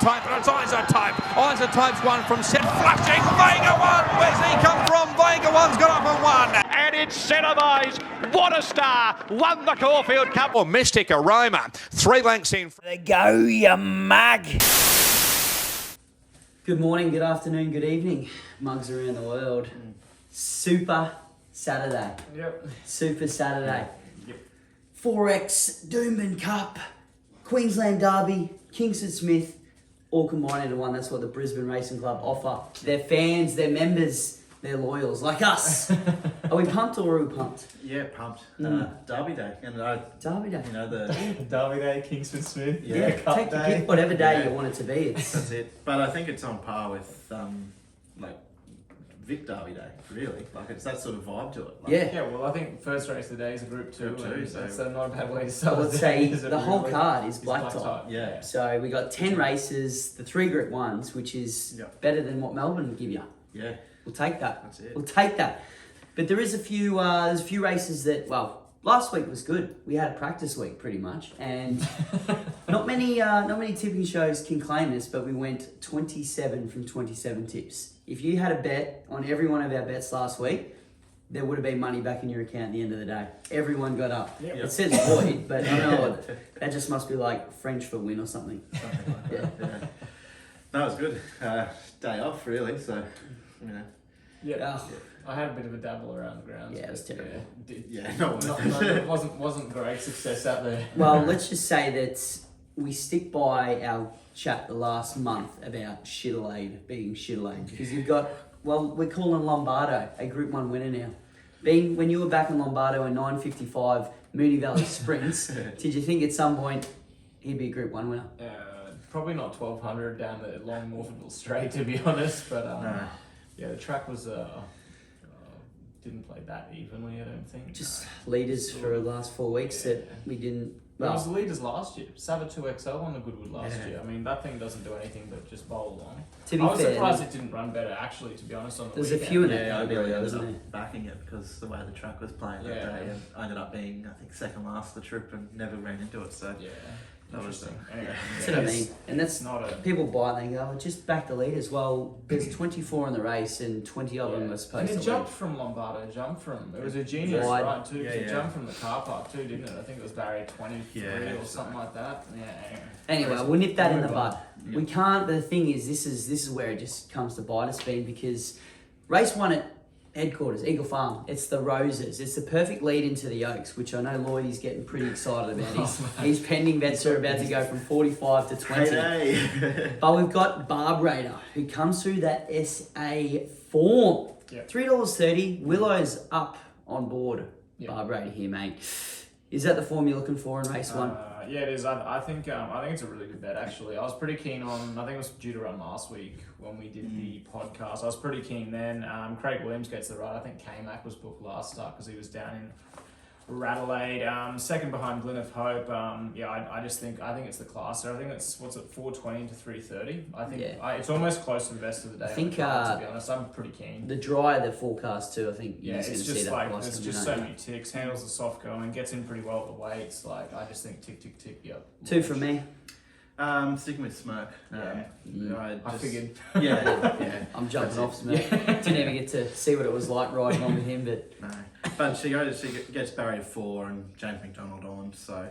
Type, and it's Isotype. Isotype's one from set, flushing. Vega one. Where's he come from? Vega one's got up and one. And it's Cinema's What a Star won the Caulfield Cup. Or Mystic Aroma, 3 lengths in. There go, you mug. Good morning, good afternoon, good evening, mugs around the world. Super Saturday. Yep. Super Saturday. Yep. 4X Doomben Cup, Queensland Derby, Kingston Smith, all combined into one. That's what the Brisbane Racing Club offer. Their fans, their members, their loyals, like us. Are we pumped or are we pumped? Yeah, pumped. Derby day. And Derby day. you know, the Derby Day, Kingston Smith. Yeah, Cup take your day. pick, whatever day Yeah. you want it to be. It's that's it. But I think it's on par with like Vic Derby Day, really. Like it's that sort of vibe to it. Like, yeah. Yeah, well, I think first race of the day is a Group 2. Group two, and so- that's not a bad way to start. I would the say day, is it the whole really? card is It's black top. Yeah. So we got 10 races, the 3 Group 1s, which is Yep. better than what Melbourne give you. Yeah. We'll take that. That's it. We'll take that. But there is there's a few races that, well, last week was good. We had a practice week pretty much, and not many tipping shows can claim this, but we went 27 from 27 tips. If you had a bet on every one of our bets last week, there would have been money back in your account at the end of the day. Everyone got up. Yep. It says void, but I don't know that just must be like French for win or something. Something like that. Yeah. No, it was good. Day off, really. So, you know. Yeah. Oh, I had a bit of a dabble around the grounds. Yeah, it was but, terrible. Yeah, not it wasn't great success out there. well, let's just say that we stick by our chat the last month about Shitterlade being Shitterlade. Because you've got, well, we're calling Lombardo a Group 1 winner now. When you were back in Lombardo in 9:55 Moonee Valley Sprints, did you think at some point he'd be a Group 1 winner? Probably not 1200 down the long Morphettville straight, to be honest. But No. yeah, the track was didn't play that evenly, I don't think. Just leaders for the last 4 weeks that we didn't. It was the Well, leaders last year. Sava 2XL on the Goodwood last Yeah. year. I mean, that thing doesn't do anything but just bowl along. to be I was fair, surprised it didn't run better, actually, to be honest, on the there's a weekend. few in it. Yeah, I category, really ended wasn't up there? backing it because the way the track was playing that Yeah. day, and I ended up being, I think, second last the trip and never ran into it. So Yeah, that was interesting. Anyway, That's what I mean. And that's it's not a... people buy it and they go, just back the leaders. Well, there's 24 in the race and 20 of them Yeah. are And supposed it to jumped lead. from Lombardo, it was a genius Wide. ride too, 'cause Yeah, it yeah. jumped from the car park too, didn't it? I think it was barrier 23 Yeah, or something like that. Yeah, anyway. Anyway, we'll nip that in the Move bud. on. We can't, but the thing is, this is where it just comes to bite us, Ben, because race 1 at headquarters, Eagle Farm, it's the Roses. It's the perfect lead into the Oaks, which I know Lloydie's getting pretty excited about. His pending bets are about to go from 45 to 20. hey. But we've got Barb Raider, who comes through that SA form. Yep. $3.30. Willow's up on board. Yep. Barb Raider here, mate. Is that the form you're looking for in race 1? Yeah, it is. I think it's a really good bet, actually. I was pretty keen on. I think it was due to run last week when we did the podcast. I was pretty keen then. Craig Williams gets the ride. I think K-Mac was booked last start because he was down in Radelaide. Second behind Glyn of Hope. I think it's the classer. I think it's 420 to 330. I think Yeah. it's almost close to the best of the day. I think, on the card, to be honest, I'm pretty keen. The drier the forecast too, I think Yeah, you're just it's going to see just that like price there's coming just out. so many ticks. Handles the soft going, gets in pretty well at the weights. Like I just think tick tick tick. Yep. 2 from me. Sticking with Smirk. I figured. Yeah, yeah. I'm jumping That's off Smith. Didn't even get to see what it was like riding on with him, but No, but she gets barrier 4 and James McDonald on, so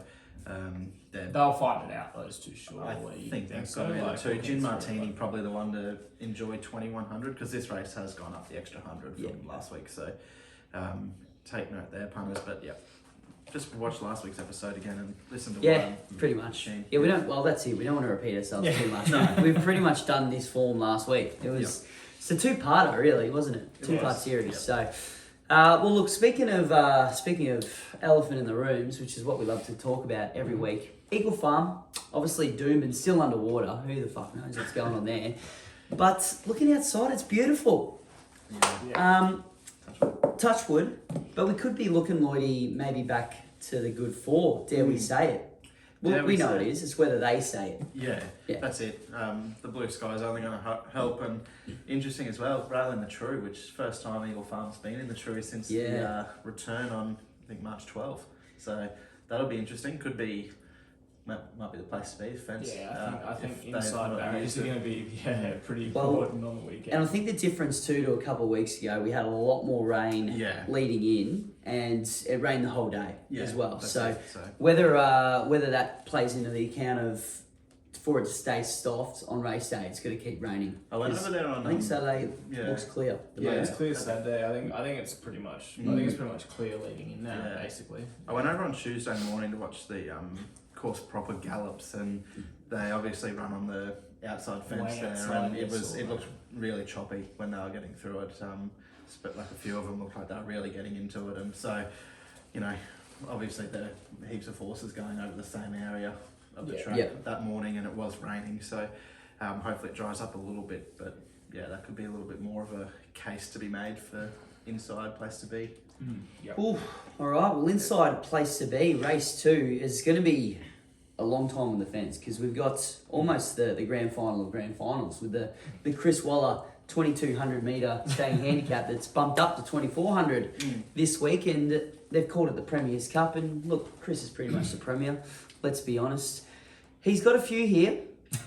They'll fight it out, those two, surely. I think they've so. got to be the Like, two. we'll Gin get through Martini it. probably the one to enjoy 2100 because this race has gone up the extra 100 from Yeah. last week. So take note there, punters. But yeah, just watch last week's episode again and listen to yeah, what pretty much. Keen. Yeah, we don't. Well, that's it. We don't want to repeat ourselves Yeah. too much. We've pretty much done this form last week. It was it's a 2-parter, really, wasn't it? It 2-part was, series. yep. So, well, look. Speaking of elephant in the rooms, which is what we love to talk about every week. Eagle Farm, obviously doomed and still underwater. Who the fuck knows what's going on there? But looking outside, it's beautiful. Yeah. Touch wood, but we could be looking, Lloydie, maybe back to the good 4. Dare we say it? Well, Dare we we know say it it. is. It's whether they say it. Yeah, Yeah. that's it. The blue sky is only going to help, and interesting as well. Rattling the True, which is first time Eagle Farm's been in the True since the return on I think March 12th. So that'll be interesting. Could be might be the place to be. Fence. Yeah, I think if they've inside not barriers used are it. going to be pretty Well, important on the weekend. And I think the difference too to a couple of weeks ago, we had a lot more rain Yeah. leading in, and it rained the whole day Yeah, as well. that's So it, so. whether that plays into the account of for it to stay soft on race day, it's going to keep raining. I went 'Cause over there on. I think Saturday yeah. looks clear. Yeah, it's Yeah. clear Saturday. I think it's pretty much. I think it's pretty much clear leading in now, Yeah. basically. I went over on Tuesday morning to watch the course proper gallops, and they obviously run on the outside fence Way there, outside, and yes, it or- looked really choppy when they were getting through it. But like a few of them looked like they were really getting into it, and so, you know, obviously there are heaps of horses going over the same area of the Yeah. track Yeah. that morning, and it was raining, so hopefully it dries up a little bit. But yeah, that could be a little bit more of a case to be made for inside place to be. Yep. Ooh, all right. Well, inside place to be, race 2 is going to be a long time on the fence because we've got almost the grand final of grand finals with the Chris Waller 2200 metre staying handicap that's bumped up to 2400 this week, and they've called it the Premier's Cup. And look, Chris is pretty much the Premier. Let's be honest. He's got a few here.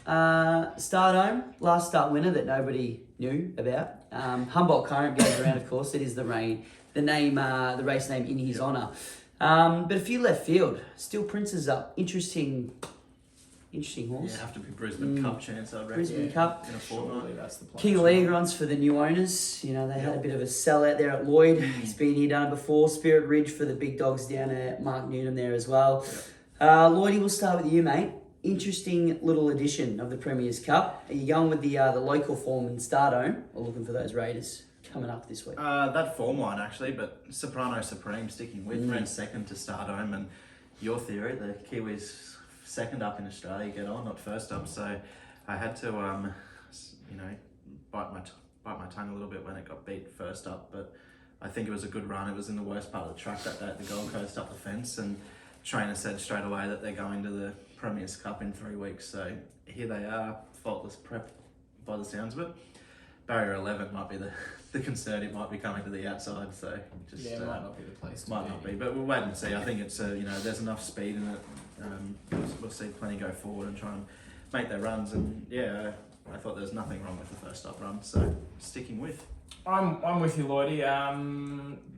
Stardome, last start winner that nobody knew about. Humboldt Current goes around, of course. It is the race name in his honour. But a few left field. Still Prince is up. Interesting horse. Yeah, have to be Brisbane Cup chance, I reckon. Brisbane Cup. In a fortnight. Surely that's the plan. King of Legrons for the new owners. You know, they had a bit of a sell out there at Lloyd. He's been here, done it before. Spirit Ridge for the big dogs down at Mark Newnham there as well. Lloydie, we'll start with you, mate. Interesting little edition of the Premier's Cup. Are you going with the local form in Stardome or looking for those Raiders coming up this week? That form line actually, but Soprano Supreme sticking with ran second to Stardome, and your theory, the Kiwis second up in Australia get on, not first up. So I had to, bite my tongue a little bit when it got beat first up, but I think it was a good run. It was in the worst part of the track that day at the Gold Coast up the fence, and trainer said straight away that they're going to the Premier's Cup in 3 weeks. So here they are, faultless prep by the sounds of it. Barrier 11 might be the concern. It might be coming to the outside, so just It might not be the place. might not be, but we'll wait and see. I think it's there's enough speed in it. We'll see plenty go forward and try and make their runs. And yeah, I thought there was nothing wrong with the first up run, so sticking with. I'm with you, Lloydie.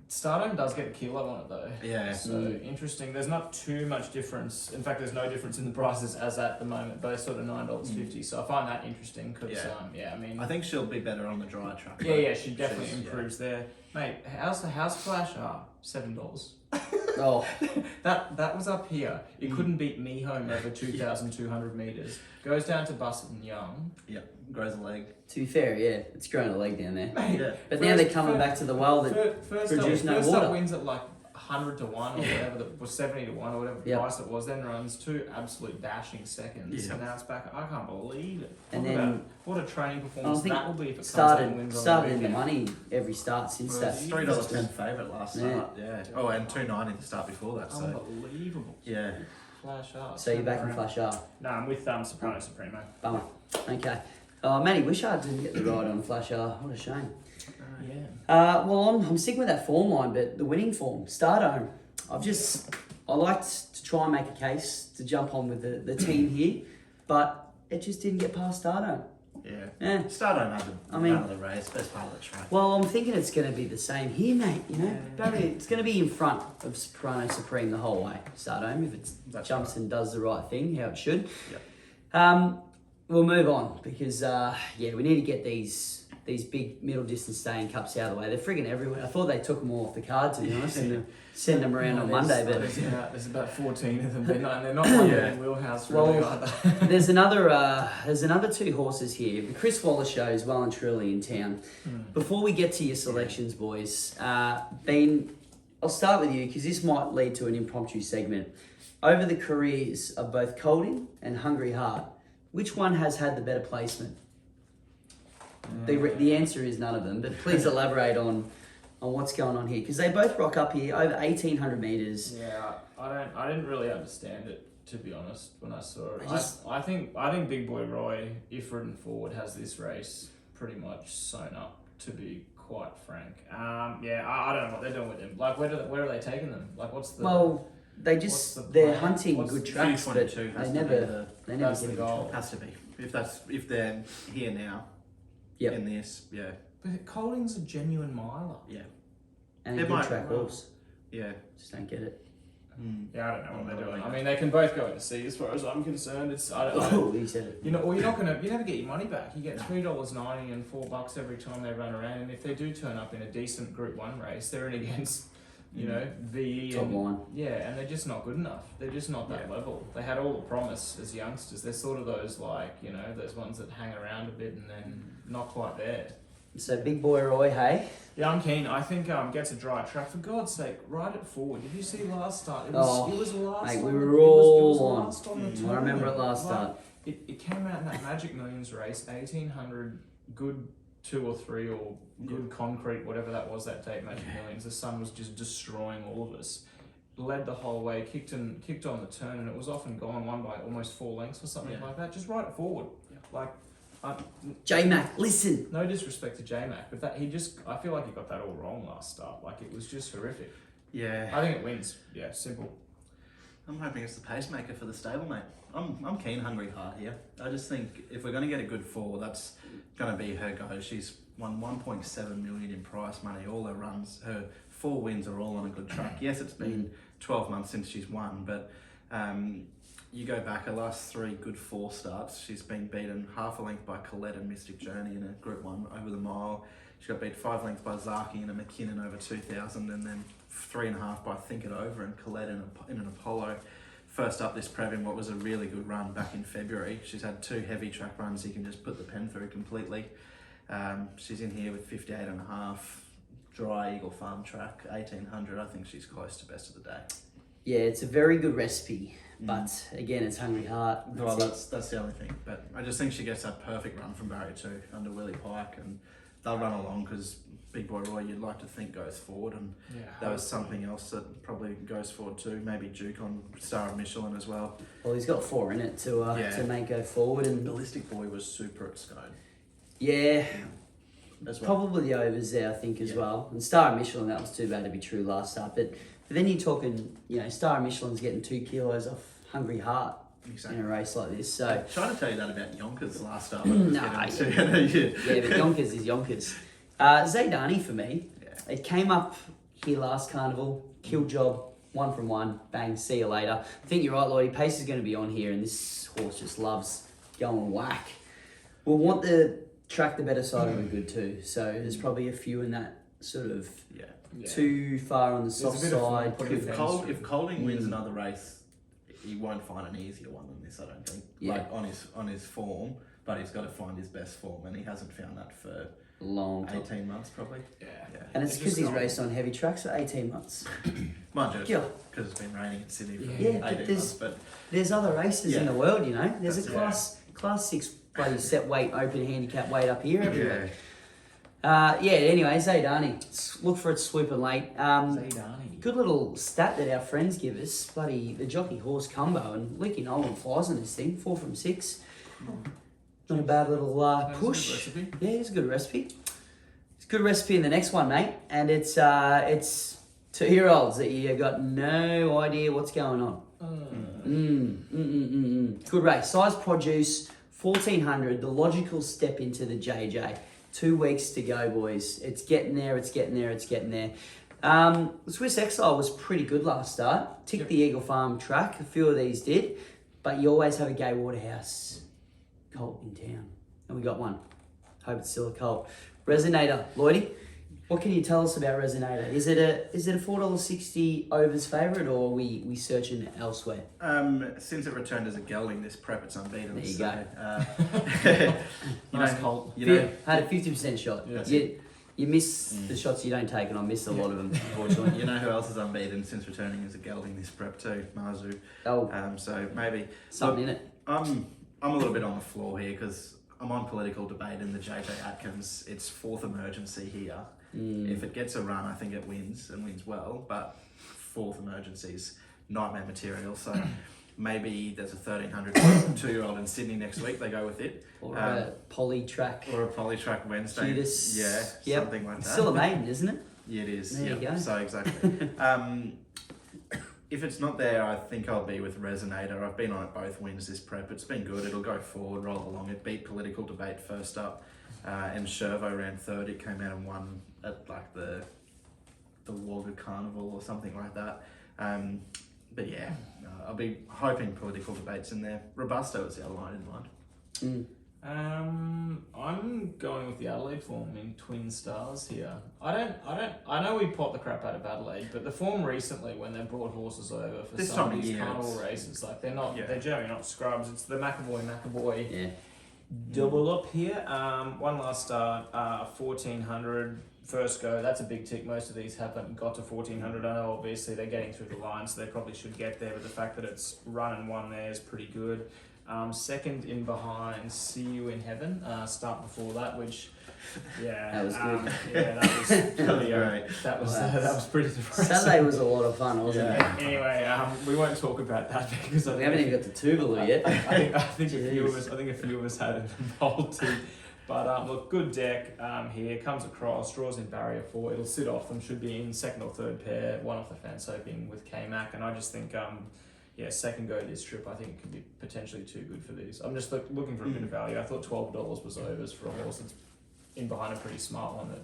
Stardome does get a kilo on it though. Yeah. So interesting. There's not too much difference. In fact, there's no difference in the prices as at the moment. Both sort of $9.50. So I find that interesting because I mean. I think she'll be better on the dry track. Yeah, she definitely improves there. Mate, how's the house flash? $7. Oh, That was up here. It couldn't beat me home over 2,200 metres. Goes down to Bussett and Young. Yeah, grows a leg. to be fair, yeah, it's growing a leg down there. Yeah. But now they're coming back to the well that produce no first water. up wins at like 100 to 1 or whatever, that was 70 to 1 or whatever Yep. price it was, then runs 2 absolute dashing seconds, Yeah. and now it's back. I can't believe it. And Talk then- about what a training I performance think that will be if it comes out and wins started on in the the weekend. money every start since Well, that. it's $3.10 favourite last Yeah. start. Yeah. Oh, and $2.90 the start before that. So Unbelievable. yeah. Flash up. So you're back in Flash up. No, I'm with Soprano Supremo. Bummer. Okay. Matty Wishart didn't get the ride on Flash R. What a shame. Yeah. Well, I'm sticking with that form line, but the winning form, Stardome. I liked to try and make a case to jump on with the team here, but it just didn't get past Stardome. Yeah. Stardome had the I mean- part of the race, best part of the track. Well, I'm thinking it's going to be the same here, mate. You know, Barry, it's going to be in front of Soprano Supreme the whole way. Stardome, if it jumps and does the right thing, how it should. Yep. We'll move on because we need to get these big middle distance staying cups out of the way. They're frigging everywhere. I thought they took them all off the card, to be honest, and send them around on Monday. But There's about 14 of them. They're not one in wheelhouse really either. there's another 2 horses here. The Chris Waller show is well and truly in town. Before we get to your selections, boys, I'll start with you because this might lead to an impromptu segment. Over the careers of both Colding and Hungry Heart, which one has had the better placement? The answer is none of them, but please elaborate on what's going on here because they both rock up here over 1,800 metres. Yeah, I didn't really understand it, to be honest, when I saw it. I I think Big Boy Roy, if ridden forward, has this race pretty much sewn up, to be quite frank. I don't know what they're doing with him. Like, where are they taking them? Like, what's the... Well, they What's just the they're plan? hunting What's good the tracks, but Q22 has they to never be they never that's get the a good goal. track. Has to be. If they're here now. Yep. In this, yeah, But Colding's a genuine miler. yeah, And They a good might- track well, horse. yeah. Just don't get it. Yeah, I don't know what they're doing. Yeah. I mean, they can both go in the sea as far as I'm concerned. It's I don't, Oh, he said it. you know, well, you never get your money back. You get $3.90 and $4 every time they run around. And if they do turn up in a decent Group 1 race, they're in against, you know, VE Top and line. yeah, and they're just not good enough. They're just not that level. They had all the promise as youngsters. They're sort of those like, you know, those ones that hang around a bit and then not quite there. So big boy Roy, hey. Yeah, I'm keen. I think gets a dry track. For God's sake, ride it forward. Did you see last start? It was last. Mate, on we the- were it was all on. last on the I tournament. remember it last Like, start. It came out in that Magic Millions race, 1800, good 2 or 3 or good concrete, whatever that was that day at Magic Millions. The sun was just destroying all of us. Led the whole way, kicked on the turn, and it was off and gone, won by almost 4 lengths or something like that. Just ride it forward. Like, J-Mac, listen. no disrespect to J-Mac, but I feel like he got that all wrong last start. Like, it was just horrific. Yeah. I think it wins. Yeah, simple. I'm hoping it's the pacemaker for the stablemate. I'm keen Hungry Heart here. I just think if we're going to get a good 4, that's going to be her go. She's won 1.7 million in prize money. All her runs, her 4 wins are all on a good track. Yes, it's been 12 months since she's won, but you go back her last 3 good 4 starts. She's been beaten half a length by Colette and Mystic Journey in a Group 1 over the mile. She got beat 5 lengths by Zaaki in a McKinnon over 2,000, and then 3.5 by Think It Over and Colette in an Apollo. First up this prep in what was a really good run back in February. She's had 2 heavy track runs. You can just put the pen through completely. She's in here with 58.5, dry Eagle Farm track, 1800. I think she's close to best of the day. Yeah, it's a very good recipe, but again, it's Hungry Heart. Well, that's the only thing. But I just think she gets that perfect run from barrier 2 under Willie Pike, and they'll run along because Big Boy Roy, you'd like to think, goes forward, and there was something else that probably goes forward too. Maybe Duke on Star of Michelin as well. Well, he's got 4 in it to make go forward, and Ballistic Boy was super at Scone yeah, as well. probably the overs there, I think, as well. And Star of Michelin, that was too bad to be true last start, but then you're talking, you know, Star of Michelin's getting 2 kilos off Hungry Heart Exactly. in a race like this. So I tried to tell you that about Yonkers last start. Nah, yeah, but Yonkers is Yonkers. Zaydani for me, it came up here last carnival, kill job, 1 from 1, bang, see you later. I think you're right, Lloydie, pace is going to be on here, and this horse just loves going whack. We'll want the track the better side of the good too, so there's probably a few in that sort of too far on the soft a bit of side. fun putting If, if Colding wins another race, he won't find an easier one than this, I don't think. Yeah. Like on his form, but he's got to find his best form, and he hasn't found that for Long time. 18 months probably. Yeah. And it's It's because just he's not- raced on heavy tracks for 18 months. Mind you, Yeah. because it's been raining in Sydney for Yeah, 18 but months, there's- but There's other races in Yeah. the world, you know. There's a That's- class 6 bloody set weight open handicap weight up here everywhere. yeah. Anyway, Zaydani. Look for it swooping late. Zaydani. Good little stat that our friends give us. Bloody the jockey horse combo, and Leaky Nolan flies on this thing. 4 from 6. Not a bad little That's a good push. recipe. Yeah, it's a good recipe. It's a good recipe in the next one, mate. And it's 2-year-olds that you got no idea what's going on. Good race. Size Produce, 1400. The logical step into the JJ. 2 weeks to go, boys. It's getting there. It's getting there. It's getting there. Swiss Exile was pretty good last start. Ticked the Eagle Farm track. A few of these did, but you always have a Gay Waterhouse colt in town, and we got one. Hope it's still a colt. Resonator, Lloydie. What can you tell us about Resonator? Is it a $4.60 overs favourite, or are we searching elsewhere? Since it returned as a gelding this prep, it's unbeaten. There you go. Nice colt. You know, Had a 50% shot. Yeah. You miss the shots you don't take, and I missed a lot of them, unfortunately. you know who else is unbeaten since returning as a gelding this prep too? Marzu. Oh, So maybe something in it. I'm a little bit on the floor here because I'm on political debate in the JJ Atkins. It's 4th emergency here. If it gets a run, I think it wins and wins well. But 4th emergency's nightmare material. So maybe there's a 1300 2-year-old in Sydney next week. They go with it. Or a poly track. Or a polytrack Wednesday. Judas. Yeah, Yep. something like that. Still a maiden, isn't it? Yeah, it is. There you go. So exactly. if it's not there, I think I'll be with Resonator. I've been on it both wins this prep. It's been good. It'll go forward, roll along. It beat Political Debate first up, and Shervo ran third. It came out and won at like the Wagga Carnival or something like that. But yeah, I'll be hoping Political Debate's in there. Robusto is the other line in mind. I'm going with the Adelaide form in Twin Stars here. I know we pot the crap out of Adelaide, but the form recently when they brought horses over for This some time of of these year, carnival it's- races, like they're Yeah. generally not scrubs. It's the McAvoy Yeah. double up here. One last start, 1400 first go. That's a big tick. Most of these haven't got to 1400. I know obviously they're getting through the line, so they probably should get there. But the fact that it's run and won there is pretty good. Second in behind, See You in Heaven. Start before that, which yeah, That was good. Yeah, that was pretty Great. That was Wow. that was pretty depressing. Saturday was a lot of fun, wasn't it? Anyway, we won't talk about that because We haven't even got to Tuvalu yet. I think a few of Jeez. us. I think a few of us had it involved too. But look, good deck here. Comes across, draws in barrier 4. It'll sit off them. Should be in second or third pair. One off the fence hoping with K-Mac. And I just think, second go this trip, I think it could be potentially too good for these. I'm just looking for a bit of value. I thought $12 was overs for a horse that's in behind a pretty smart one that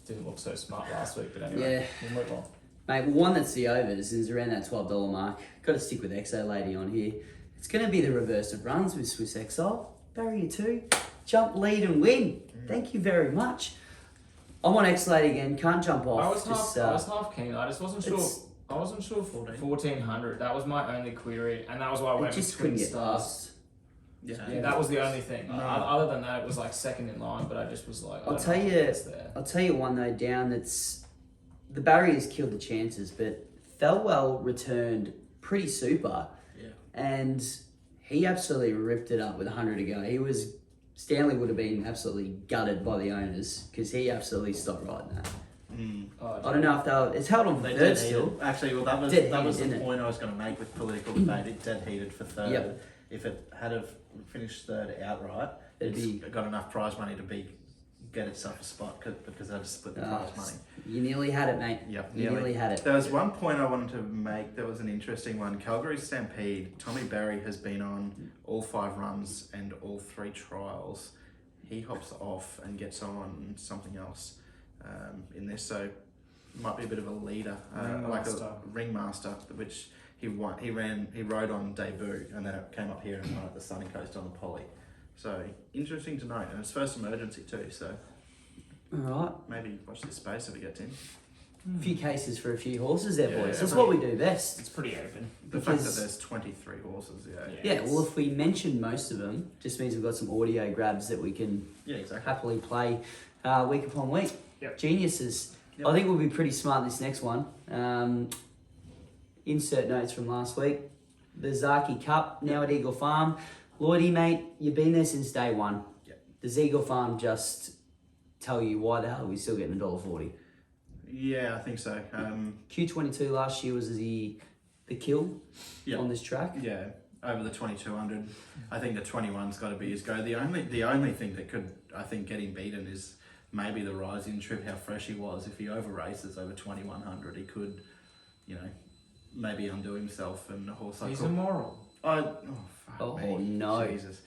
didn't look so smart last week. But anyway, we'll move on. Mate, well, one that's the overs is around that $12 mark. Got to stick with Exo Lady on here. It's going to be the reverse of runs with Swiss Exile. Barrier 2, jump, lead and win. Thank you very much. I'm on Exo Lady again, can't jump off. I was half keen. I just wasn't sure. it's- I wasn't sure. 14. 1400. That was my only query, and that was why I It went just with couldn't Twin get Stars. past. Yeah, that was the only thing. No. Other than that, it was like second in line, but I just was like, I I'll don't tell know if you- it's there. I'll tell you one though down that's... The barriers killed the chances, but Thelwell returned pretty super. Yeah. And he absolutely ripped it up with 100 to go. Stanley would have been absolutely gutted by the owners because he absolutely stopped riding that. Oh, I don't know if it's held on for They third dead still. heated. Actually, well, that was Dead the heated, didn't it? point I was going to make with Political Debate. It dead heated for third. Yep. If it had have finished third outright, It'd it's be- got enough prize money to get itself a spot because they'd split the prize money. You nearly had it, mate. Yep, You nearly had it. There was one point I wanted to make. There was an interesting one. Calgary Stampede. Tommy Berry has been on all 5 runs and all 3 trials. He hops off and gets on something else in this, so might be a bit of a leader, like a Ringmaster. ringmaster, which he won. He rode on debut, and then it came up here and won at the Sunny Coast on the Poly. So interesting to note, and it's first emergency too. So All right. maybe watch this space if it gets in. A few cases for a few horses there, Yeah, boys. yeah, That's right. what we do best. it's pretty open. The fact that Because- there's 23 horses, yeah. Yeah, well, if we mention most of them, just means we've got some audio grabs that we can Yeah, exactly. happily play week upon week. Yep. Geniuses. Yep. I think we'll be pretty smart this next one. Insert notes from last week. The Zaaki Cup, now at Eagle Farm. Lloydie, mate, you've been there since day one. Yep. Does Eagle Farm just tell you why the hell are we still getting $1.40? Yeah, I think so. Q22 last year was the kill Yeah. on this track. Yeah, over the 2200. I think the 21's got to be his go. The only thing that could, I think, get him beaten is maybe the rising trip, how fresh he was. If he over races over 2100, he could, maybe undo himself and a horse like He's Cook- immoral. fuck Oh, me. no. Jesus.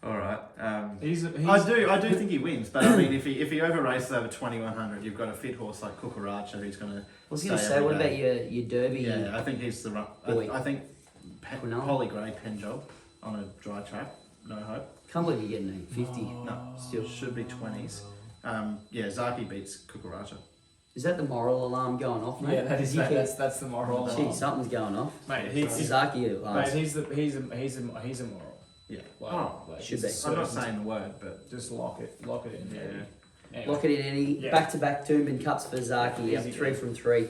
All right. He's I do think he wins, but I mean, if he over races over 2100, you've got a fit horse like Cucaracha who's going to. I was going to say, what about your Derby? Yeah, I think he's the run. Boy. I think Quinella. Holy Grey pen job on a dry track. No hope. Can't believe you're getting 50. No, still should be 20s. Zaaki beats Cucaracha. Is that the moral alarm going off, mate? yeah, that is You keep- that's the moral. Gee, something's going off. Mate, he's Zaki at mate, last. he's immoral. Yeah. Like, Oh, like should he's be. I'm not certain- saying the word, but Just lock it in. Yeah. Maybe. Anyway. Lock it in any Yeah. back-to-back Doomben Cups for Zaki. Up Easy 3 go. from 3.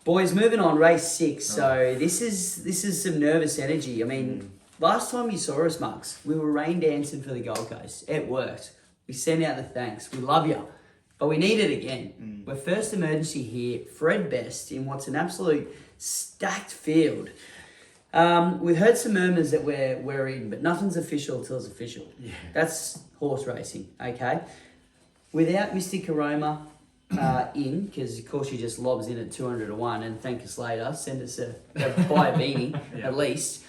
Boys, moving on, race 6. So this is some nervous energy. I mean, last time you saw us, Mugs, we were rain dancing for the Gold Coast. It worked. We sent out the thanks. We love you. But we need it again. We're first emergency here. Fred Best in what's an absolute stacked field. We've heard some murmurs that we're in, but nothing's official until it's official. Yeah. That's horse racing, okay? Without Mystic Aroma, in, because of course she just lobs in at 200 to 1 and thank us later. Send us buy a beanie at least.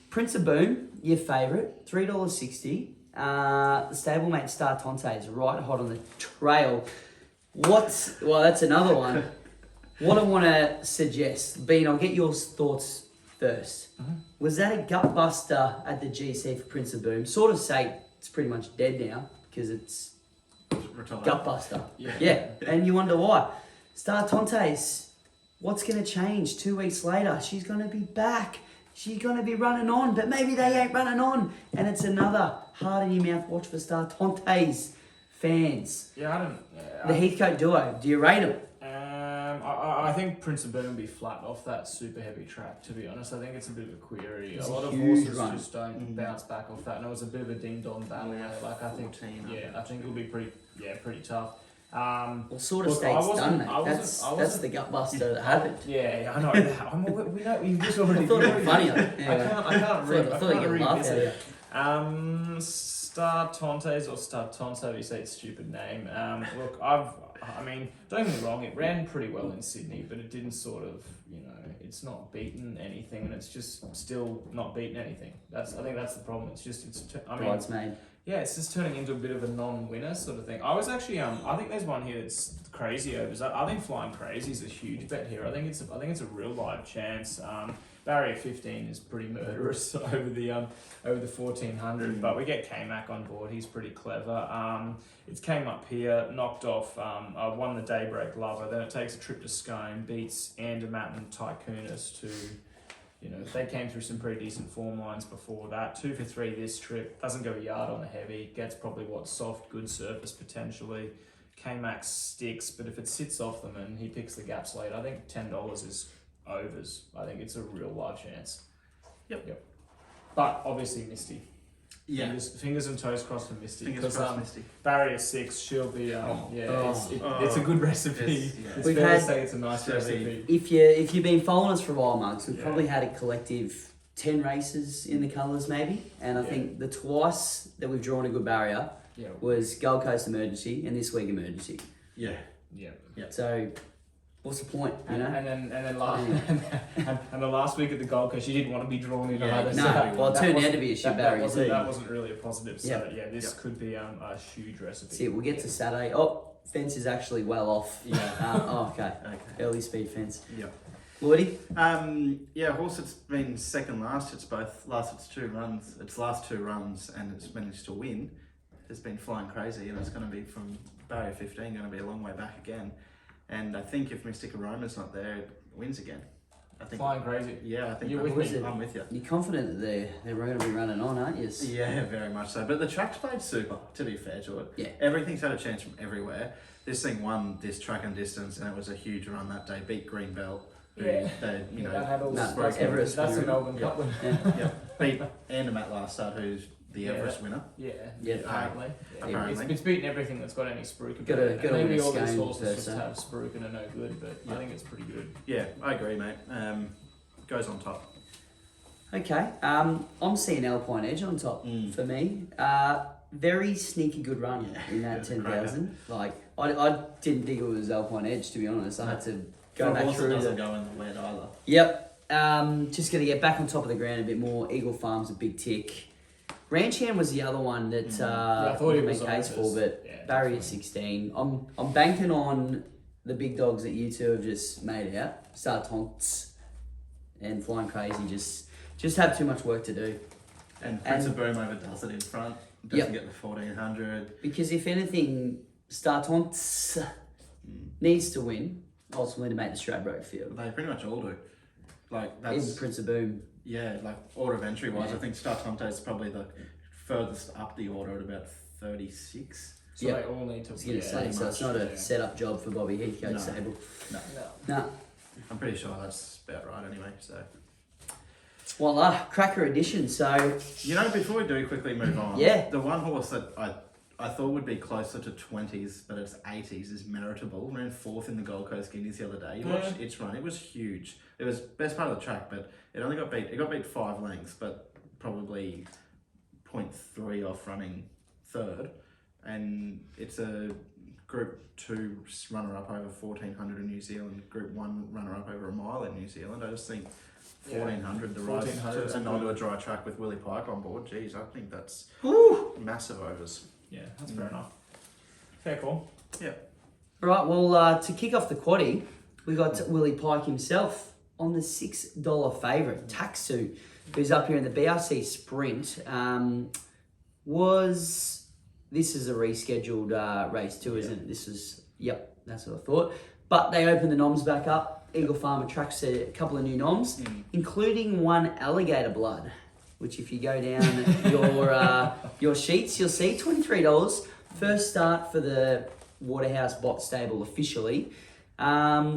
Prince of Boom, your favourite, $3.60. The stablemate Star Tonte is right hot on the trail. Well, that's another one. What I want to suggest, Bean, I'll get your thoughts first. Was that a gut buster at the GC for Prince of Boom? Sort of say it's pretty much dead now because it's Retired. gut buster. Yeah, and you wonder why. Star Tontes, what's going to change 2 weeks later? She's going to be back. She's going to be running on, but maybe they ain't running on. And it's another hard in your mouth watch for Star Tontes fans. Yeah, I don't. The Heathcote duo, do you rate them? I think Prince of Boom will be flat off that super heavy track, to be honest. I think it's a bit of a query. It's a lot a of huge horses run. just don't bounce back off that, and it was a bit of a ding-dong battle there. Like, I think, 14, I think it'll be pretty tough. Well, sort of Look, state's I done, wasn't- mate. I wasn't- That's I wasn't- the gut buster that happened. Yeah, I know. We know you've just already. I thought it was funny. I can't thought you could laugh at it. Star Tontes or Star Tonto, you say it's a stupid name. Look, I mean, don't get me wrong, it ran pretty well in Sydney, but it didn't sort of, it's not beaten anything, and it's just still not beaten anything. I think that's the problem. It's Bridesmaid. yeah, it's just turning into a bit of a non-winner sort of thing. I was actually, I think there's one here that's crazy overs. I think Flying Crazy is a huge bet here. I think it's a real live chance. Barrier 15 is pretty murderous over the 1400, but we get K-Mac on board. He's pretty clever. It came up here, knocked off, won the Daybreak Lover. Then it takes a trip to Scone, beats Andermatt and Tycoonist, who, they came through some pretty decent form lines before that. 2 for 3 this trip. Doesn't go a yard on the heavy. Gets probably soft, good surface potentially. K-Max sticks, but if it sits off them and he picks the gaps late, I think $10 is overs. I think it's a real live chance. Yep. But obviously Misty. Yeah. Fingers and toes crossed for Misty. Fingers crossed, Misty. Barrier 6, she'll be. It's a good recipe. It's We've fair had- to say it's a nice recipe. If you've been following us for a while, Mugs, we've probably had a collective 10 races in the colours maybe, and I think the twice that we've drawn a good barrier was Gold Coast Emergency and this week Emergency. Yeah. So what's the point, And the last week at the Gold Coast, you didn't want to be drawn in either. No, so well, it that turned out wasn't- to be a shit that barrier wasn't, too. that wasn't really a positive. So this could be a huge recipe. See, we'll get to Saturday. Oh, fence is actually well off. Yeah. Okay. Early speed fence. Yep. Lloydie? Horse, it's been second last. Its last 2 runs. Its last 2 runs, and it's managed to win. Has been Flying Crazy, and it's going to be from barrier 15, going to be a long way back again. And I think if Mystic Aroma's not there, it wins again. I think Flying Crazy. Yeah, I think You're I'm with me. I'm with you. You're confident that they're going to be running on, aren't you? Yeah, very much so. But the track's played super, to be fair to it. Yeah. Everything's had a chance from everywhere. This thing won this track and distance, and it was a huge run that day. Beat Greenbelt. Who Yeah. They, That had all No, that's Everest the winner. Melbourne Cup winner. Yeah. Beat Andermatt last start, who's the Everest winner. Yeah. Apparently. Apparently. It's beaten everything that's got any spruik. Gotta about it. And maybe win a all these Scone horses first, just eh? have spruik and are no good, but I think it's pretty good. Yeah, I agree, mate. Goes on top. Okay. I'm seeing Alpine Edge on top for me. Very sneaky good run in that Yeah, 10,000. Like, I didn't think it was Alpine Edge, to be honest. I had to go back through doesn't the... go in the wet either. Yep. Just going to get back on top of the ground a bit more. Eagle Farm's a big tick. Ranch Hand was the other one that I thought he made was case on for, this. but Yeah, barrier definitely. 16. I'm banking on the big dogs that you two have just made out. Sartonts and Flying Crazy just have too much work to do. And Prince of Boom overdoes it in front. Doesn't get the 1400. Because if anything, Startonts needs to win ultimately to make the Stradbroke field. They pretty much all do. Like Even that's Prince of Boom. yeah. Like order of entry wise, Yeah. I think Startonte is probably the furthest up the order at about 36. So Yep. they all need to I was going to say, pretty so it's much, not a yeah. set-up job for Bobby Heathcote No. stable. No, No. I'm pretty sure that's about right anyway. So Voila, cracker edition. So, before we do quickly move on, Yeah. the one horse that I thought would be closer to 20s, but it's 80s, is Meritable. Ran 4th in the Gold Coast Guineas the other day. You watched its run; it was huge. It was best part of the track, but it only got beat. It got beat 5 lengths, but probably 0.3 off running third. And it's a Group 2 runner-up over 1400 in New Zealand, Group 1 runner-up over a mile in New Zealand. I just think 1400, the rise 1400 and onto a dry track with Willie Pike on board. Geez, I think that's massive overs. Yeah, that's fair enough. Fair call. Yeah. Right, well, to kick off the quaddie, we got Willie Pike himself on the $6 favourite, Taxu, who's up here in the BRC Sprint. This is a rescheduled race too, isn't it? This is, yep, that's what I thought. But they opened the noms back up. Eagle Farm attracts a couple of new noms, including one Alligator Blood, which if you go down your sheets, you'll see $23. First start for the Waterhouse Bot Stable officially. I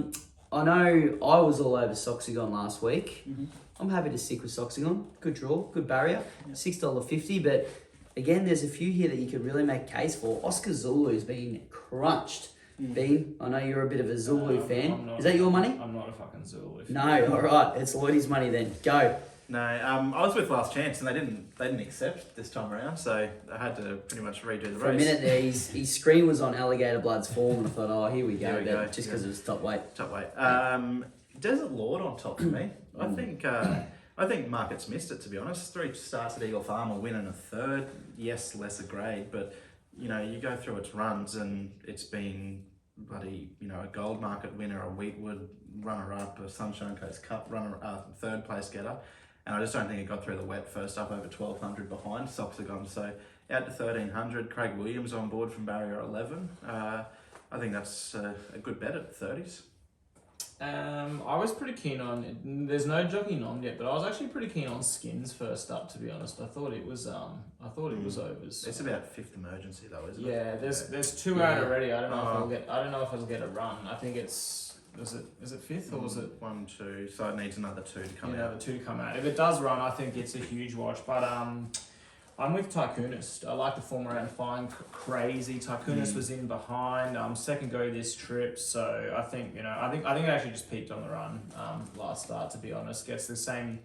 know I was all over Soxagon last week. I'm happy to stick with Soxagon. Good draw, good barrier, $6.50. But again, there's a few here that you could really make a case for. Oscar Zulu's been crunched. Bean, I know you're a bit of a Zulu fan. Is that your money? I'm not a fucking Zulu fan. No, all right. It's Lloydie's money then. Go. No, I was with Last Chance and they didn't accept this time around, so I had to pretty much redo the race. For a minute there, his screen was on Alligator Blood's form, and I thought, oh, here we go. Just because it was top weight. Top weight. Desert Lord on top for me. I think Market's missed it, to be honest. 3 starts at Eagle Farm, a win and a third. Yes, lesser grade, but you go through its runs and it's been bloody, a Gold Market winner, a Wheatwood runner-up, a Sunshine Coast Cup runner, third place getter. And I just don't think it got through the wet first up over 1200 behind Soxagon. So out to 1300, Craig Williams on board from barrier 11. I think that's a good bet at 30s. I was pretty keen on. There's no jockey nom yet, but I was actually pretty keen on Skins first up. To be honest, I thought it was. It was overs. It's about fifth emergency though, isn't it? Yeah, there's 2 out already. I don't know if it'll get a run. I think it's. Is it fifth or was it 1, 2? So it needs another 2 to come out. Another 2 to come out. If it does run, I think it's a huge watch. But I'm with Tycoonist. I like the form around Flying Crazy. Tycoonist was in behind. Second go this trip, so I think it actually just peaked on the run last start. To be honest, gets the same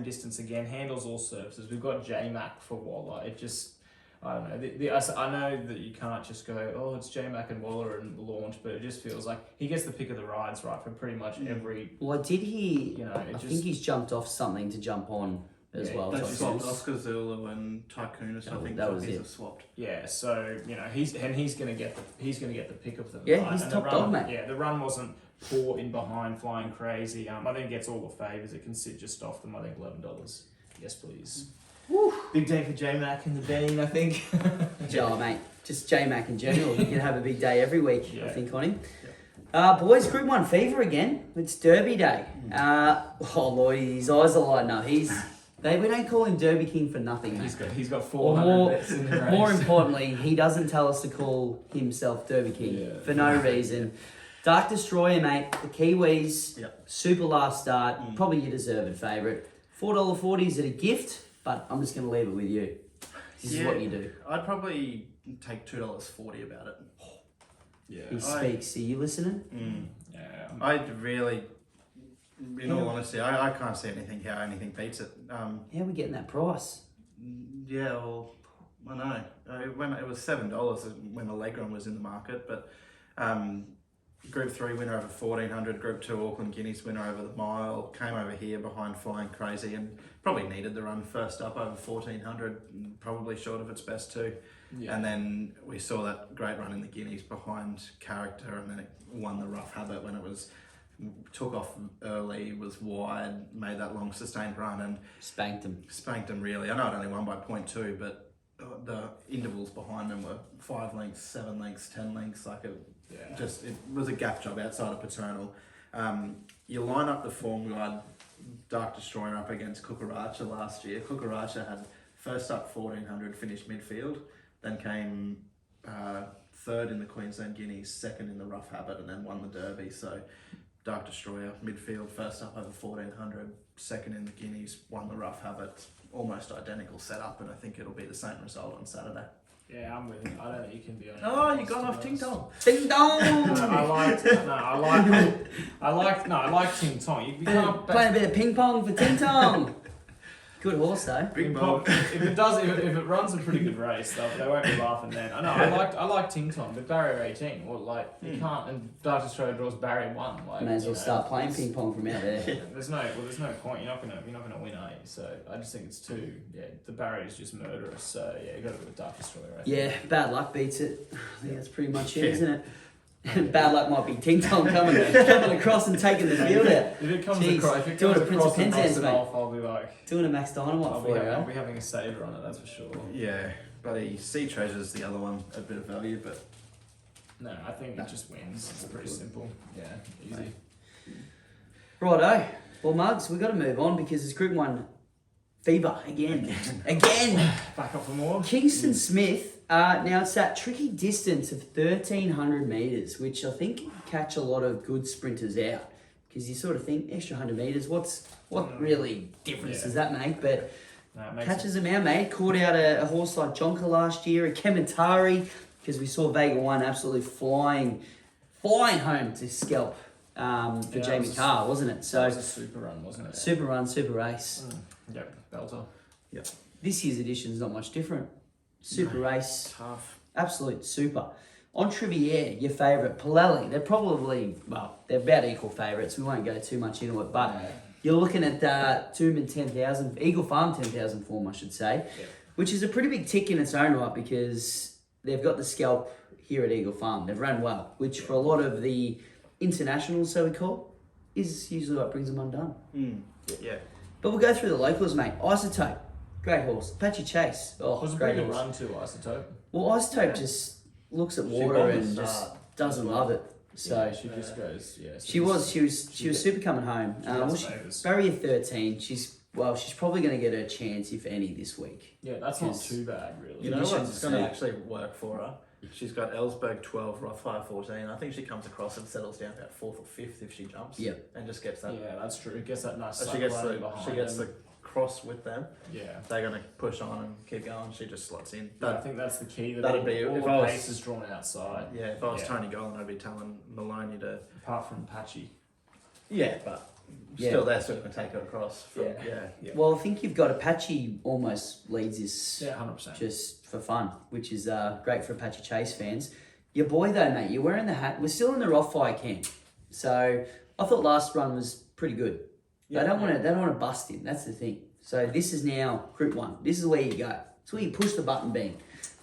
distance again. Handles all surfaces. We've got J-Mac for Waller. It just. I don't know. I know that you can't just go, oh, it's J-Mac and Waller and launch, but it just feels like he gets the pick of the rides right for pretty much every. Well, I did hear. I think he's jumped off something to jump on as well. They swapped Oscar Zulu and Tycoonist. I think that was it. Swapped. Yeah, so he's gonna get the pick of them. Yeah, right? he's and top dog, mate. Yeah, the run wasn't poor in behind, Flying Crazy. I think it gets all the favours. It can sit just off them. I think $11. Yes, please. Woo. Big day for J-Mac and the Bean, I think. Oh, mate, just J-Mac in general. He can have a big day every week, Yeah. I think, on him. Boys, Group 1 fever again. It's Derby Day. Lord, his eyes are lighting up. We don't call him Derby King for nothing, mate. He's got 400 bets in the race. More importantly, he doesn't tell us to call himself Derby King for no reason. Dark Destroyer, mate. The Kiwis, super last start. Probably your deserved favourite. $4.40 is it a gift? But I'm just going to leave it with you. This is what you do. I'd probably take $2.40 about it. Yeah. He speaks. Are you listening? Yeah. I'd really, in all honesty, I can't see how anything beats it. How are we getting that price? Yeah, well, I know. When it was $7 when Allegra was in the market, but Group 3 winner over 1400, Group 2 Auckland Guineas winner over the mile, came over here behind Flying Crazy and probably needed the run first up over 1400, probably short of its best too. Yeah. And then we saw that great run in the Guineas behind Character, and then it won the Rough Habit when it took off early, was wide, made that long sustained run and spanked them really. I know it only won by 0.2, but the intervals behind them were 5 lengths, 7 lengths, 10 lengths, it was a gap job outside of Paternal. You line up the form guide, Dark Destroyer up against Kukaracha last year. Kukaracha had first up 1400, finished midfield, then came third in the Queensland Guineas, second in the Rough Habit, and then won the Derby. So Dark Destroyer, midfield, first up over 1400, second in the Guineas, won the Rough Habit. Almost identical setup, and I think it'll be the same result on Saturday. Yeah, I'm with you. I don't think you can be on. Oh, you got off Ting Tong. Ding dong! I like Ting Tong. You can't playing a bit of ping pong for Ting Tong. Good horse though. Big Bob. If it runs a pretty good race, they won't be laughing then. I know I like Ting Tong, but barrier 18. Well, like you can't. And Dark Australia draws barrier 1. Like, May as well start playing ping pong from out there. There's no point. You're not gonna win, are you? So I just think it's too. Yeah, the barrier is just murderous. So yeah, you got to go with Dark Australia. I think. Yeah, bad luck beats it. I think that's pretty much it, isn't it? Bad luck might be Ting Tong coming across and taking the field out. If it comes Jeez, across, if it doing comes a Prince across of and Penzance, knocks it mate. off, I'll be like, Doing a Max Dynamite for you, I'll right? be having a saver on it. That's for sure. Yeah, buddy. Sea Treasure's the other one, a bit of value, but No, I think it just wins. It's pretty simple. Yeah, easy. Righto. Well, Mugs, we've got to move on because it's Group 1 fever again. Again. Back up for more. Kingston Smith, now it's that tricky distance of 1,300 metres, which I think can catch a lot of good sprinters out. Because you sort of think, extra 100 metres, what really difference does that make? But No, it makes catches them out, mate. Caught out a horse like Jonker last year, a Kementari, because we saw Vega 1 absolutely flying home to scalp for Jamie Carr, wasn't it? That So was a super run, wasn't it? super run, super race. Yep, belter. This year's edition's not much different. Super race, tough. absolute super. On Triviere, your favourite, Palelli. They're probably, they're about equal favourites. We won't go too much into it, but you're looking at Toomban 10,000, Eagle Farm 10,000 form, I should say, which is a pretty big tick in its own right because they've got the scalp here at Eagle Farm. They've run well, which for a lot of the internationals, so we call, is usually what brings them undone. Yeah. But we'll go through the locals, mate. Isotope, great horse. Apache Chase, Was a great pretty good horse. run too, Isotope. Well, Isotope just looks at water won the and just start doesn't love it. So She just goes, she was super coming home. runs favours. barrier 13. She's probably going to get her chance if any this week. Yeah, that's not Because- too bad, really. You know Conditions what's going to see. actually work for her? She's got Ellsberg 12, Rothfire 14. I think she comes across and settles down about 4th or 5th if she jumps. Yep. And just gets that. Yeah, that's true. It gets that nice So suck she gets running the behind them. cross with them. Yeah. They're going to push on and keep going. She just slots in. I think that's the key. That that'd all, be- all if the I was- pace is drawn outside. Yeah, if I was Yeah. Tony Gollan, I'd be telling Maloney to. Apart from Patchy. Yeah, but still, they're still going to take her across. From, Yeah. Well, I think you've got Apache almost leads this Yeah, 100%. just for fun, which is great for Apache Chase fans. Your boy though, mate, you're wearing the hat. We're still in the Rothfire camp, so I thought last run was pretty good. They don't want to bust him. That's the thing. So this is now Group 1. This is where you go. It's where you push the button, beam.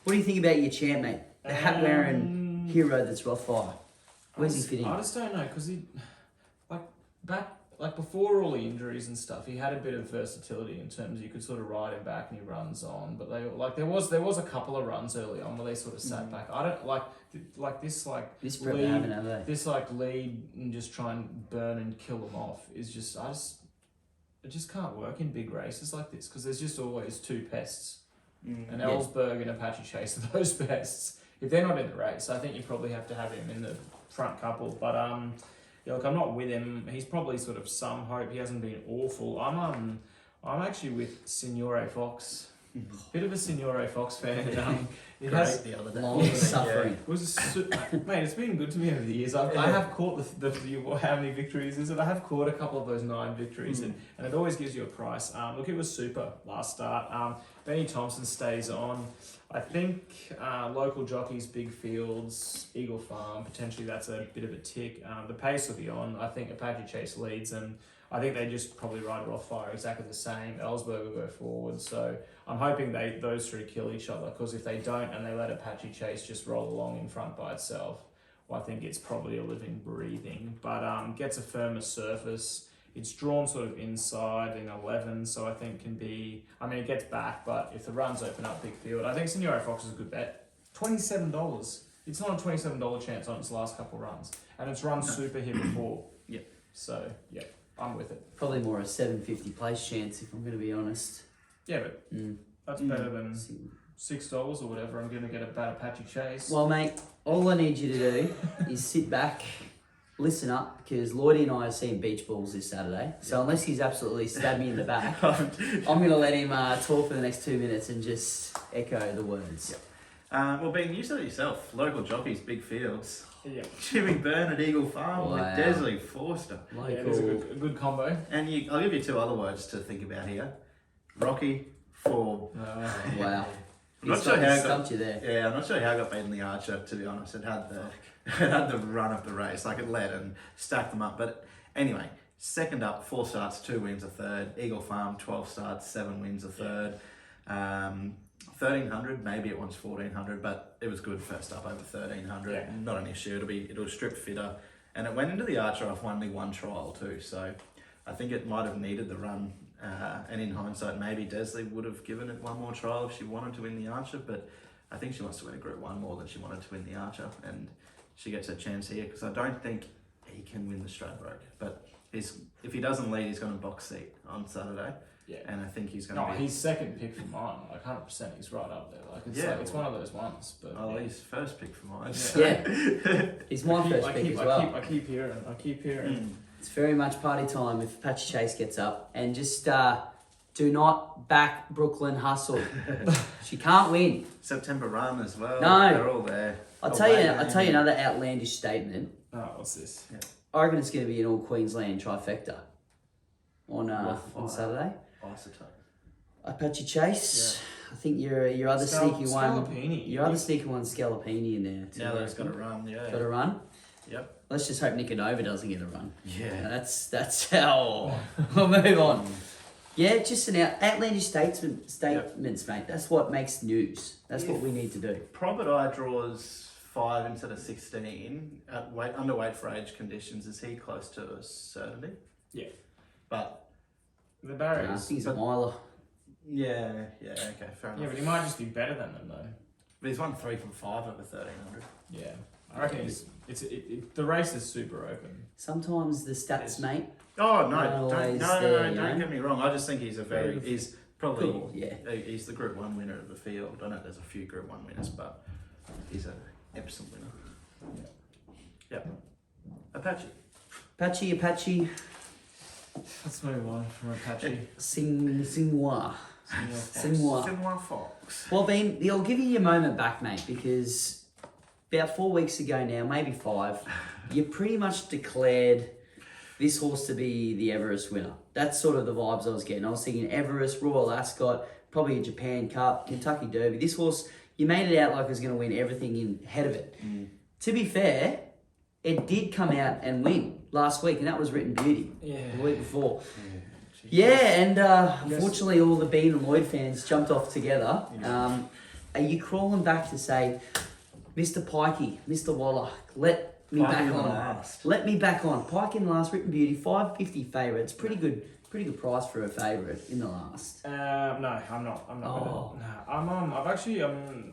What do you think about your champ, mate? The hat wearing hero that's Rothfire. Where's he fit in? I just don't know because he, before all the injuries and stuff, he had a bit of versatility in terms of you could sort of ride him back and he runs on. But there was a couple of runs early on where they sort of sat back. I don't This prep they haven't, have they? this lead and just try and burn and kill them off is just it just can't work in big races like this because there's just always two pests. And Ellsberg and Apache Chase are those pests. If they're not in the race, I think you probably have to have him in the front couple. But look, I'm not with him. He's probably sort of some hope. He hasn't been awful. I'm actually with Signore Fox. Bit of a Signore Fox fan. It has the other day. Long suffering. mate, it's been good to me over the years. I have caught how many victories is it? I have caught a couple of those 9 victories, and it always gives you a price. Look, it was super last start. Benny Thompson stays on. I think local jockeys, big fields, Eagle Farm, potentially that's a bit of a tick. The pace will be on. I think Apache Chase leads, and I think they just probably ride Rothfire exactly the same. Ellsberg will go forward, so I'm hoping those 3 kill each other, because if they don't and they let Apache Chase just roll along in front by itself, well, I think it's probably a living, breathing, but gets a firmer surface. It's drawn sort of inside in 11, so I think it gets back, but if the runs open up big field, I think Signore Fox is a good bet. $27. It's not a $27 chance on its last couple runs, and it's run super here before. Yep. So, yeah, I'm with it. Probably more a 750 place chance, if I'm going to be honest. Yeah, but that's better than $6 or whatever. I'm going to get a bad Apache Chase. Well, mate, all I need you to do is sit back, listen up, because Lloydie and I are seeing beach balls this Saturday. So unless he's absolutely stabbed me in the back, I'm going to let him talk for the next 2 minutes and just echo the words. Well, Ben, you said it yourself. Local jockeys, big fields. Yeah. Jimmy Byrne at Eagle Farm with Wow. Desley Forster. Yeah, it is a good combo. And I'll give you 2 other words to think about here. Rocky 4. Wow. I'm not sure how it stumped got, you there. yeah, I'm not sure how I got beaten the Archer, to be honest. It had the it had the run of the race, like it led and stacked them up. But anyway, second up, 4 starts, 2 wins, a third. Eagle Farm, 12 starts, 7 wins, a third. 1300, maybe it wants 1400, but it was good first up over 1300. Yeah. Not an issue. It'll strip fitter, and it went into the Archer off only 1 trial too. So I think it might have needed the run. And in hindsight, maybe Desley would have given it 1 more trial if she wanted to win the Archer, but I think she wants to win a Group 1 more than she wanted to win the Archer, and she gets a chance here because I don't think he can win the Stradbroke. But if he doesn't lead, he's got a box seat on Saturday, and I think he's going to be... he's second pick for mine. Like 100%, he's right up there. Like it's one of those ones. But he's first pick for mine. Yeah, he's my first pick as well. I keep hearing. It's very much party time if Apache Chase gets up, and just do not back Brooklyn Hustle. She can't win. September run as well. No. They're all there. I'll tell you another outlandish statement. Oh, what's this? Yeah. I reckon it's going to be an all Queensland trifecta on Saturday. Isotope. Apache Chase. Yeah. I think your other sneaky one. Scalapini. Your other sneaky one, Scalapini in there too. Now that it's got a run, yeah. Got a run. Yep. Let's just hope Nicanova doesn't get a run. Yeah. That's how we'll move on. Yeah, just an outlandish statements, mate. That's what makes news. That's what we need to do. Probert draws 5 instead of 16 at underweight for age conditions. Is he close to a certainty? Yeah. But the barriers. I think he's a miler. Yeah, okay, fair enough. Yeah, but he might just be better than them though. But he's won 3 from 5 over 1300. Yeah, I reckon the race is super open. Sometimes the stats, mate. Oh no, don't get me wrong. I just think he's he's probably cool, he's the Group 1 winner of the field. I know there's a few Group 1 winners, but he's an Epsom winner. Yep. Apache. Let's move on from Apache. Singwa Fox. Well, Ben, I'll give you your moment back, mate, because about 4 weeks ago now, maybe 5, you pretty much declared this horse to be the Everest winner. That's sort of the vibes I was getting. I was thinking Everest, Royal Ascot, probably a Japan Cup, Kentucky Derby. This horse, you made it out like it was going to win everything in ahead of it. To be fair, it did come out and win last week, and that was Written Beauty the week before. And unfortunately, all the Bean and Lloyd fans jumped off together. Are you crawling back to say, Mr. Pikey, Mr. Waller, let me back on? Let me back on. Pike in last, Written Beauty, $5.50 favourite. It's pretty good price for a favourite in the last. No, I'm not.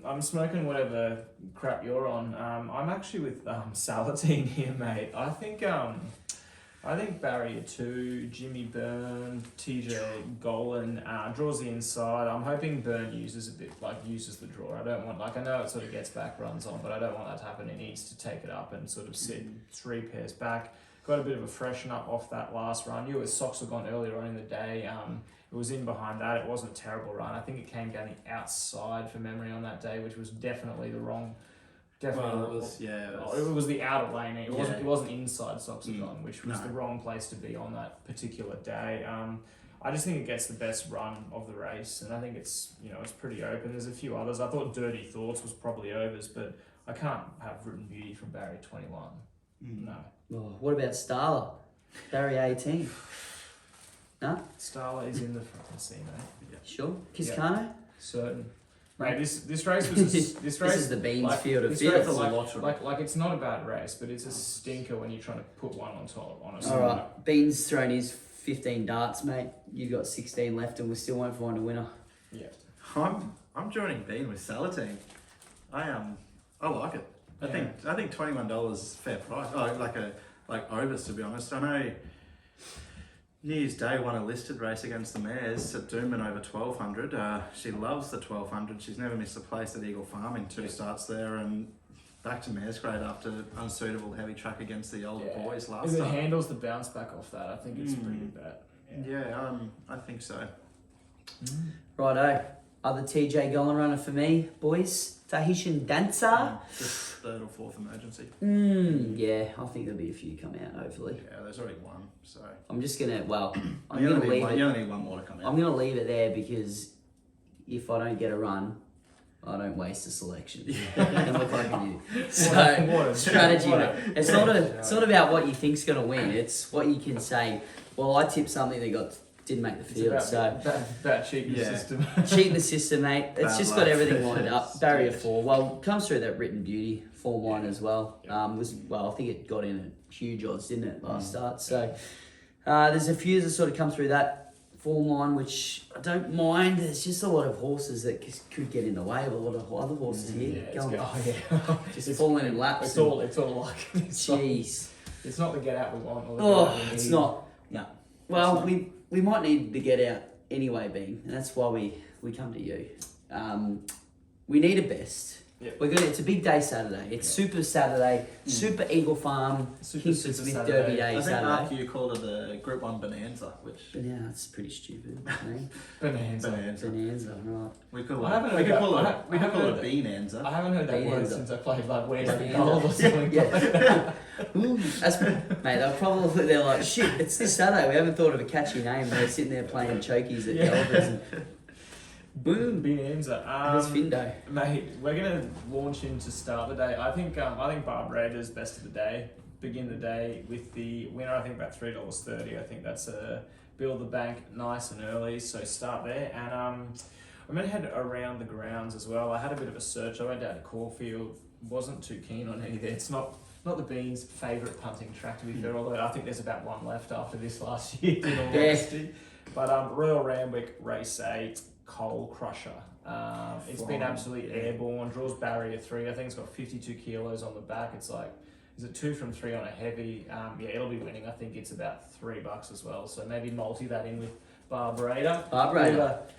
I'm smoking whatever crap you're on. I'm actually with Salatine here, mate. I think Barrier 2, Jimmy Byrne, TJ Golan draws the inside. I'm hoping Byrne uses the draw. I know it sort of gets back runs on, but I don't want that to happen. It needs to take it up and sort of sit 3 pairs back. Got a bit of a freshen up off that last run. You were Soxagon earlier on in the day. It was in behind that. It wasn't a terrible run. I think it came down the outside for memory on that day, which was definitely the wrong. It was the outer lane. It wasn't inside Soxagon, which was the wrong place to be on that particular day. I just think it gets the best run of the race, and I think it's pretty open. There's a few others. I thought Dirty Thoughts was probably overs, but I can't have Written Beauty from Barrier 21. No. Oh, what about Starla? Barrier 18. No? Starla is in the front seat, mate. Sure. Kiscano? Certain. Mate, this race was this is the Beans field of fields. Like it's not a bad race, but it's a stinker when you're trying to put one on top. Honestly. All right, Beans thrown his 15 darts, mate. You got 16 left, and we still won't find a winner. Yeah. I'm joining Bean with Salatine. I like it. I think $21 is fair price. Like overs, to be honest. I know New Year's Day won a listed race against the mares at Doomben over 1200. She loves the 1200. She's never missed a place at Eagle Farm in 2 starts there, and back to mares grade after unsuitable heavy track against the older boys last time. If it handles the bounce back off that, I think it's a pretty good bet. Yeah, I think so. Righto. Other TJ Gollan runner for me, boys. Tahitian Dancer. Just third or fourth emergency. Yeah, I think there'll be a few come out, hopefully. Yeah, there's already one, so. I'm just going to, I'm You going only to leave it. You only need one more to come out. I'm going to leave it there because if I don't get a run, I don't waste a selection. And look like an idiot. So, strategy, mate. It's not about what you think's going to win. It's what you can say, well, I tipped something that didn't make the field. That cheating system. Cheating the system, mate. It's Bad just luck. got everything lined up. Barrier 4. Well, comes through that written beauty. Form line as well. I think it got in at huge odds, didn't it, last start? So there's a few that sort of come through that form line, which I don't mind. There's just a lot of horses that could get in the way of a lot of other horses here. Just falling in laps. It's all like. Jeez. It's not the get out we want. Or the Oh, get out we it's need. not. No. Well, we might need to get out anyway, Bean, and that's why we come to you. We need a best. Yep. It's a big day Saturday. It's Super Saturday, Super Eagle Farm, Super Kingston Super Smith Saturday. Derby Day I think Saturday. after you called it the Group 1 Bonanza, which... But yeah, that's pretty stupid. name. Bonanza. Bonanza, right? We could I haven't we heard could that- call I it ha- we I could call haven't it heard Beananza. I haven't heard that word Bonanza. since I played like Where's the Bonanza. Gold or something. Yeah. That's, mate, they're like, shit, it's this Saturday. We haven't thought of a catchy name. They're sitting there playing chokies at Galvers and boom, Bonanza. there's Findo. Mate, we're gonna launch into start the day. I think Barbara's best of the day. Begin the day with the winner. I think about $3.30. I think that's a build the bank nice and early. So start there, and I'm gonna head around the grounds as well. I had a bit of a search. I went down to Caulfield. Wasn't too keen on any there. It's not the Beans' favourite punting track to be fair. Although I think there's about one left after this last year. In all honesty, but Royal Randwick race 8. Coal Crusher. It's been absolutely airborne. Draws barrier 3. I think it's got 52 kilos on the back. It's like, is it 2 from 3 on a heavy? Yeah, it'll be winning. I think it's about $3 as well. So maybe multi that in with Barbarator.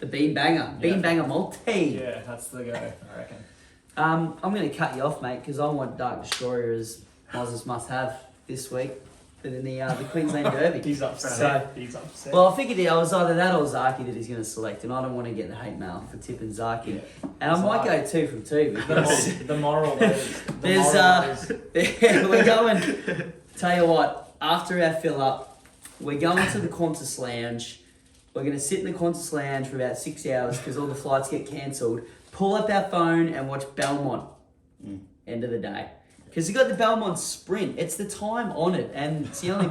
The Bean Banger. Bean Banger multi. Yeah, that's the go, I reckon. I'm going to cut you off, mate, because I want Dark Destroyer as Moses must have this week in the Queensland Derby. He's upset. So, He's upset. well, I figured it was either that or Zaaki that he's going to select, and I don't want to get the hate mail for tipping Zaaki. Yeah. And I might go 2 from 2 because the moral is... there's we're going. Tell you what, after our fill up, we're going to the Qantas Lounge. We're going to sit in the Qantas Lounge for about 6 hours because all the flights get cancelled. Pull up our phone and watch Belmont. End of the day. Because you got the Belmont Sprint. It's the time on it. And it's the only...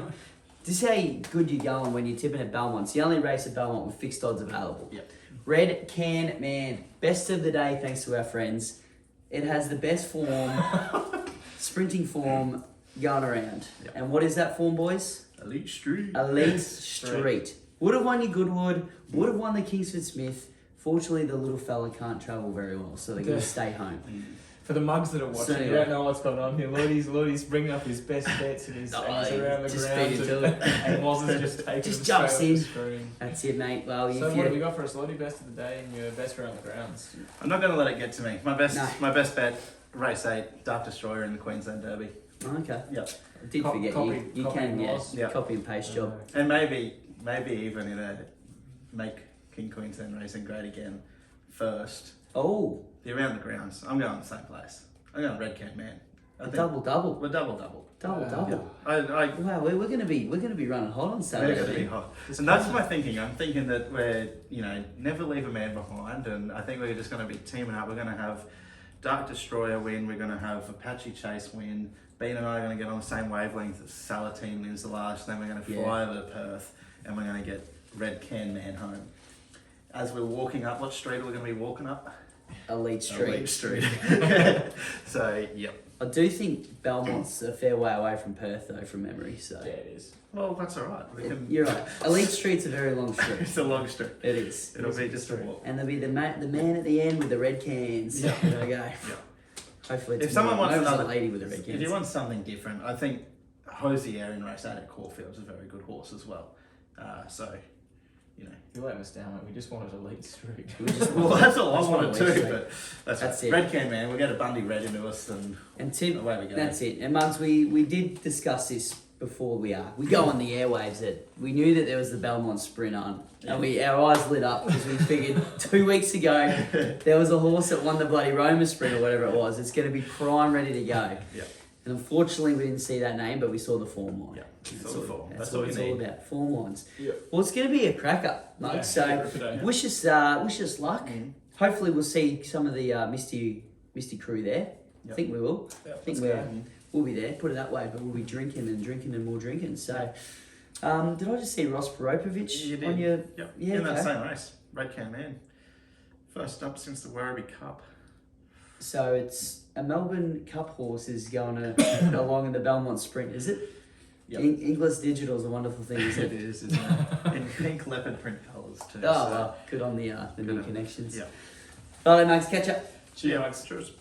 This is how good you're going when you're tipping at Belmont. It's the only race at Belmont with fixed odds available. Yep. Red Can Man. Best of the day thanks to our friends. It has the best form, sprinting form going around. Yep. And what is that form, boys? Elite Street. Elite Street. Would have won your Goodwood. Would have won the Kingsford Smith. Fortunately, the little fella can't travel very well, so they're going to stay home. For the mugs that are watching, So, you don't know what's going on here. Lloydie's bringing up his best bets and he's around the just ground. beat it to it. And Moses just taking Just him jumps straight off in. the screen. That's it, mate. Well, So if what have we you... got for us, Lottie? Best of the day and your best around the grounds. I'm not going to let it get to me. My No. best bet, race 8, Dark Destroyer in the Queensland Derby. Okay. Yep. I did forget you copy can, and yeah. loss. Yeah. Copy and paste job. And maybe even in a make King Queensland racing great again first. Oh, The around the grounds. I'm going the same place. I'm going Red Cat Man. I think double. We're double. Double. I Wow, we're gonna be running hot on We're Saturday. going to be hot. And that's my thinking. I'm thinking that we're, never leave a man behind. And I think we're just going to be teaming up. We're going to have Dark Destroyer win. We're going to have Apache Chase win. Bean and I are going to get on the same wavelength as Salatine wins the last. Then we're going to fly over to Perth. And we're going to get Red Can Man home. As we're walking up, what street are we going to be walking up? Elite Street. Elite Street. So, yep. I do think Belmont's a fair way away from Perth, though, from memory. So Yeah, it is. Well, that's all right. We can, you're right. Elite Street's a very long street. it's a long street. It is. It'll be just a walk. And there'll be the man at the end with the red cans. Yeah. There we go. Hopefully, it's If someone wants a another lady with the red cans. If you want something different, I think Hosier in race 8 at Caulfield's a very good horse as well. You're letting us down, mate. We just wanted Elite Street. Well, that's all I That's wanted what too, Elite Street. but that's it. Red Can Man, we'll get a Bundy red into us and And Tim, away we go. that's it. And Mugs, we did discuss this before we go on the airwaves that we knew that there was the Belmont Sprint on, and our eyes lit up because we figured 2 weeks ago there was a horse that won the bloody Roma Sprint or whatever it was. It's going to be prime, ready to go. Yeah. And unfortunately, we didn't see that name, but we saw the form line. Yeah. That's, Saw the form. that's That's what what it's you all need. about. Form lines. Yeah. Well, it's going to be a cracker, Mug. Yeah, So rip it out. wish us luck. Hopefully, we'll see some of the Misty crew there. I think we will. Yeah, I think let's go. we'll be there. Put it that way, but we'll be drinking and more drinking. So, did I just see Ross Peropovich You did. on your? Yep. Yeah, In that okay. same race, Red Can Man. First up since the Werribee Cup. So it's a Melbourne Cup horse is going to along in the Belmont Sprint, is it? Yep. Inglis Digital is a wonderful thing, isn't It it? is, isn't it? In pink leopard print colours too. Oh, so- well, good on the new on- connections. Yeah. All right, Max, catch up. Cheers. Cheers.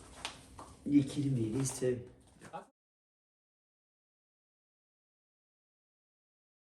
You're kidding me, it is too.